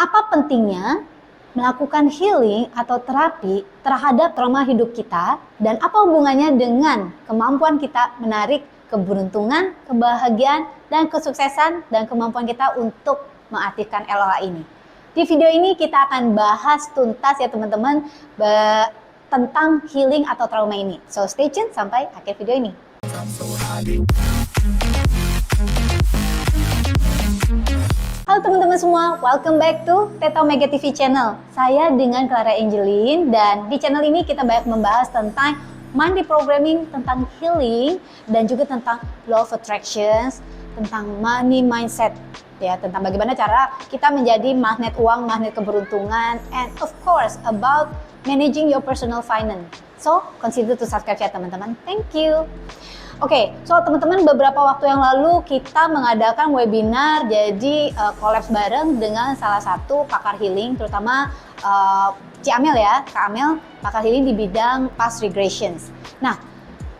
Apa pentingnya melakukan healing atau terapi terhadap trauma hidup kita, dan apa hubungannya dengan kemampuan kita menarik keberuntungan, kebahagiaan, dan kesuksesan, dan kemampuan kita untuk mengaktifkan LOA ini. Di video ini kita akan bahas tuntas ya teman-teman tentang healing atau trauma ini. So stay tune sampai akhir video ini. Halo teman-teman semua, welcome back to Theta Omega TV channel. Saya dengan Clara Angeline, dan di channel ini kita banyak membahas tentang mind reprogramming, tentang healing, dan juga tentang law of attractions, tentang money mindset, ya, tentang bagaimana cara kita menjadi magnet uang, magnet keberuntungan, and of course about managing your personal finance. So consider to subscribe ya teman-teman. Thank you. Oke, so teman-teman, beberapa waktu yang lalu kita mengadakan webinar, jadi collabs bareng dengan salah satu pakar healing, terutama Ci Amel ya, Kak Amel, pakar healing di bidang past regressions. Nah,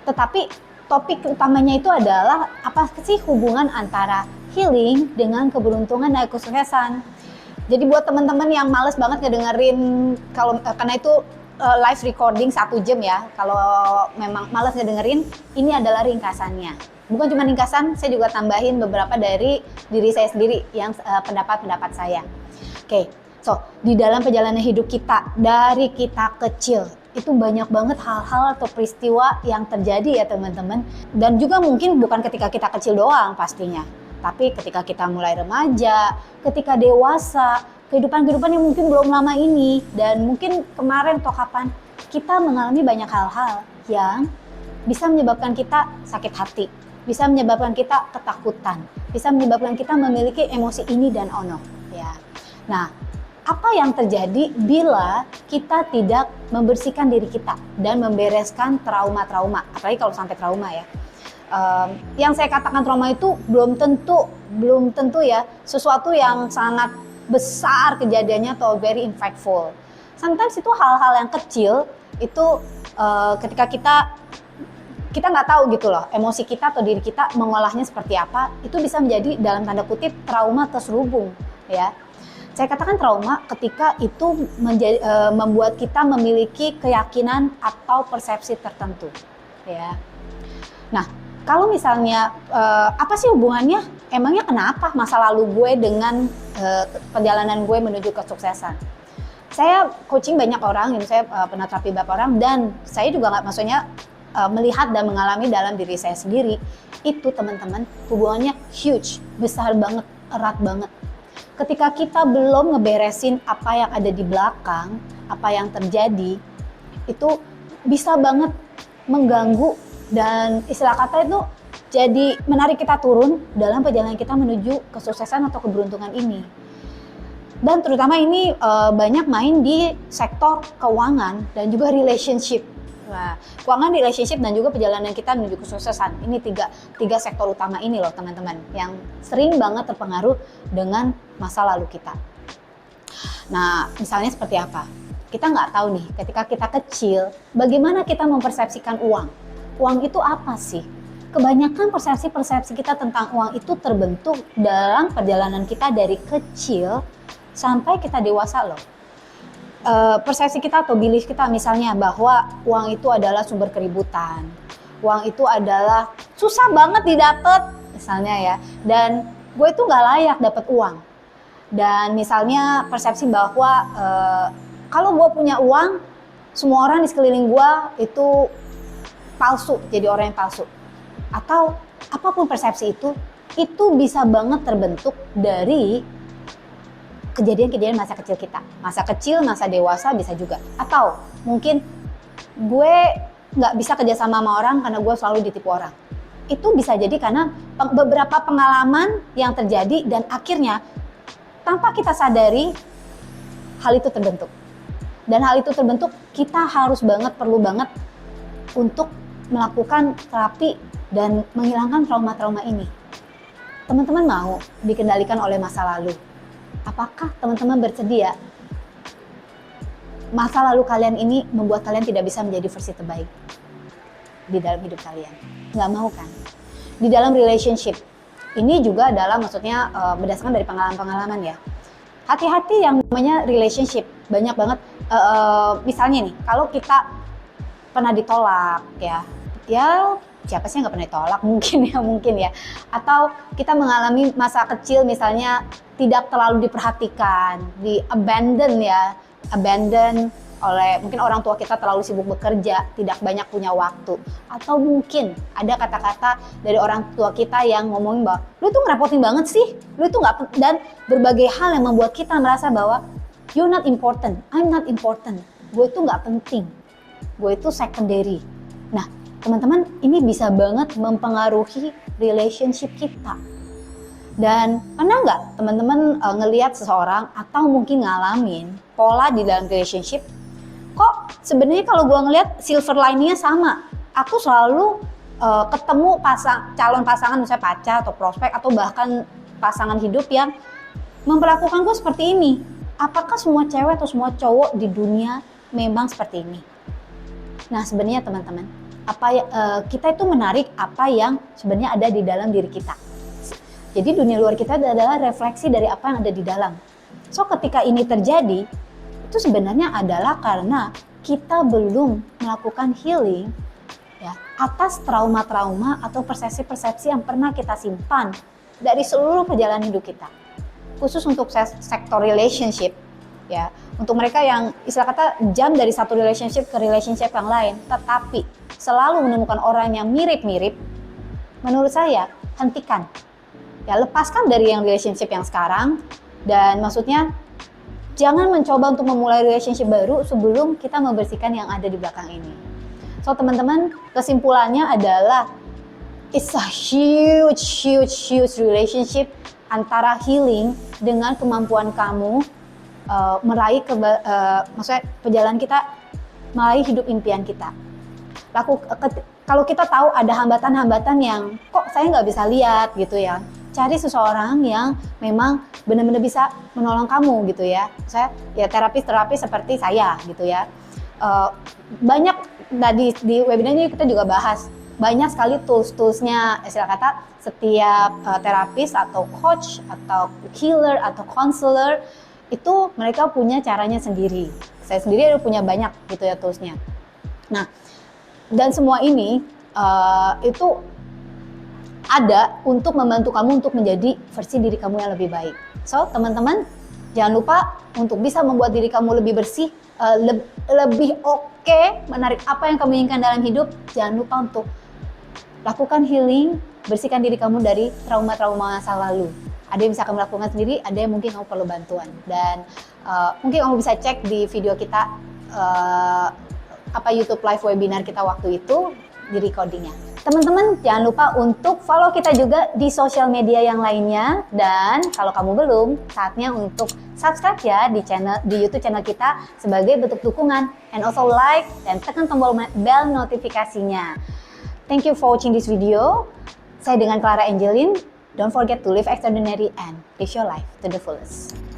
tetapi topik utamanya itu adalah apa sih hubungan antara healing dengan keberuntungan dan kesuksesan. Jadi buat teman-teman yang males banget ngedengerin, karena itu live recording 1 jam ya, kalau memang malas ngedengerin, ini adalah ringkasannya. Bukan cuma ringkasan, saya juga tambahin beberapa dari diri saya sendiri yang pendapat-pendapat saya. Oke, so di dalam perjalanan hidup kita, dari kita kecil, itu banyak banget hal-hal atau peristiwa yang terjadi ya teman-teman. Dan juga mungkin bukan ketika kita kecil doang pastinya, tapi ketika kita mulai remaja, ketika dewasa, kehidupan yang mungkin belum lama ini, dan mungkin kemarin atau kapan, kita mengalami banyak hal-hal yang bisa menyebabkan kita sakit hati, bisa menyebabkan kita ketakutan, bisa menyebabkan kita memiliki emosi ini dan ono. Ya. Nah, apa yang terjadi bila kita tidak membersihkan diri kita dan membereskan trauma-trauma, apalagi kalau sampai trauma ya. Yang saya katakan trauma itu belum tentu ya sesuatu yang sangat besar kejadiannya atau very impactful. Sometimes itu hal-hal yang kecil itu ketika kita nggak tahu gitu loh, emosi kita atau diri kita mengolahnya seperti apa, itu bisa menjadi dalam tanda kutip trauma terselubung ya. Saya katakan trauma ketika itu membuat kita memiliki keyakinan atau persepsi tertentu ya. Nah, kalau misalnya apa sih hubungannya? Emangnya kenapa masa lalu gue dengan perjalanan gue menuju kesuksesan? Saya coaching banyak orang, ini saya pernah terapi beberapa orang, dan saya juga nggak maksudnya melihat dan mengalami dalam diri saya sendiri. Itu teman-teman hubungannya huge, besar banget, erat banget. Ketika kita belum ngeberesin apa yang ada di belakang, apa yang terjadi, itu bisa banget mengganggu dan istilah kata itu jadi menarik kita turun dalam perjalanan kita menuju kesuksesan atau keberuntungan ini. Dan terutama ini banyak main di sektor keuangan dan juga relationship. Nah, keuangan, relationship, dan juga perjalanan kita menuju kesuksesan. Ini tiga sektor utama ini loh teman-teman, yang sering banget terpengaruh dengan masa lalu kita. Nah, misalnya seperti apa? Kita nggak tahu nih, ketika kita kecil, bagaimana kita mempersepsikan uang. Uang itu apa sih? Kebanyakan persepsi kita tentang uang itu terbentuk dalam perjalanan kita dari kecil sampai kita dewasa loh. Persepsi kita atau belief kita misalnya bahwa uang itu adalah sumber keributan, uang itu adalah susah banget didapat misalnya ya, dan gue itu nggak layak dapat uang. Dan misalnya persepsi bahwa kalau gue punya uang, semua orang di sekeliling gue itu palsu, jadi orang yang palsu. Atau apapun persepsi itu bisa banget terbentuk dari kejadian-kejadian masa kecil kita. Masa kecil, masa dewasa bisa juga. Atau mungkin gue nggak bisa kerjasama sama orang karena gue selalu ditipu orang. Itu bisa jadi karena beberapa pengalaman yang terjadi dan akhirnya tanpa kita sadari hal itu terbentuk. Dan hal itu terbentuk, kita perlu banget untuk melakukan terapi dan menghilangkan trauma-trauma ini. Teman-teman mau dikendalikan oleh masa lalu? Apakah teman-teman bersedia masa lalu kalian ini membuat kalian tidak bisa menjadi versi terbaik di dalam hidup kalian? Nggak mau kan? Di dalam relationship, ini juga adalah maksudnya berdasarkan dari pengalaman-pengalaman ya. Hati-hati yang namanya relationship. Banyak banget, misalnya nih, kalau kita pernah ditolak ya siapa sih yang nggak pernah ditolak, mungkin ya, atau kita mengalami masa kecil misalnya tidak terlalu diperhatikan, di abandon oleh mungkin orang tua kita, terlalu sibuk bekerja, tidak banyak punya waktu, atau mungkin ada kata-kata dari orang tua kita yang ngomongin bahwa lu tuh ngerepotin banget sih, lu tuh nggak, dan berbagai hal yang membuat kita merasa bahwa you're not important, I'm not important, gue tuh nggak penting, gue itu secondary. Nah, teman-teman, ini bisa banget mempengaruhi relationship kita. Dan pernah nggak teman-teman ngelihat seseorang atau mungkin ngalamin pola di dalam relationship, kok sebenarnya kalau gue ngelihat silver liningnya sama, aku selalu ketemu calon pasangan, misalnya pacar atau prospek atau bahkan pasangan hidup yang memperlakukan gue seperti ini. Apakah semua cewek atau semua cowok di dunia memang seperti ini? Nah, sebenarnya teman-teman, kita itu menarik apa yang sebenarnya ada di dalam diri kita. Jadi dunia luar kita adalah refleksi dari apa yang ada di dalam. So ketika ini terjadi, itu sebenarnya adalah karena kita belum melakukan healing ya atas trauma-trauma atau persepsi-persepsi yang pernah kita simpan dari seluruh perjalanan hidup kita. Khusus untuk sektor relationship ya, untuk mereka yang istilah kata jump dari satu relationship ke relationship yang lain, tetapi selalu menemukan orang yang mirip-mirip, menurut saya hentikan. Ya, lepaskan dari yang relationship yang sekarang, dan maksudnya jangan mencoba untuk memulai relationship baru sebelum kita membersihkan yang ada di belakang ini. So teman-teman, kesimpulannya adalah it's a huge relationship antara healing dengan kemampuan kamu meraih maksudnya perjalanan kita meraih hidup impian kita. Kalau kita tahu ada hambatan-hambatan yang kok saya nggak bisa lihat gitu ya, cari seseorang yang memang benar-benar bisa menolong kamu gitu ya. Saya ya terapis seperti saya gitu ya. Banyak di webinar ini kita juga bahas banyak sekali tools-toolsnya, istilah kata setiap terapis atau coach atau healer atau counselor itu mereka punya caranya sendiri. Saya sendiri punya banyak gitu ya toolsnya. Nah, dan semua ini itu ada untuk membantu kamu untuk menjadi versi diri kamu yang lebih baik. So, teman-teman, jangan lupa untuk bisa membuat diri kamu lebih bersih, lebih oke, menarik apa yang kamu inginkan dalam hidup. Jangan lupa untuk lakukan healing, bersihkan diri kamu dari trauma-trauma masa lalu. Ada yang bisa kamu lakukan sendiri, ada yang mungkin kamu perlu bantuan. Dan mungkin kamu bisa cek di video kita, YouTube live webinar kita waktu itu, di recordingnya. Teman-teman, jangan lupa untuk follow kita juga di sosial media yang lainnya. Dan kalau kamu belum, saatnya untuk subscribe ya di YouTube channel kita sebagai bentuk dukungan. And also like dan tekan tombol bell notifikasinya. Thank you for watching this video. Saya dengan Clara Angeline. Don't forget to live extraordinary and live your life to the fullest.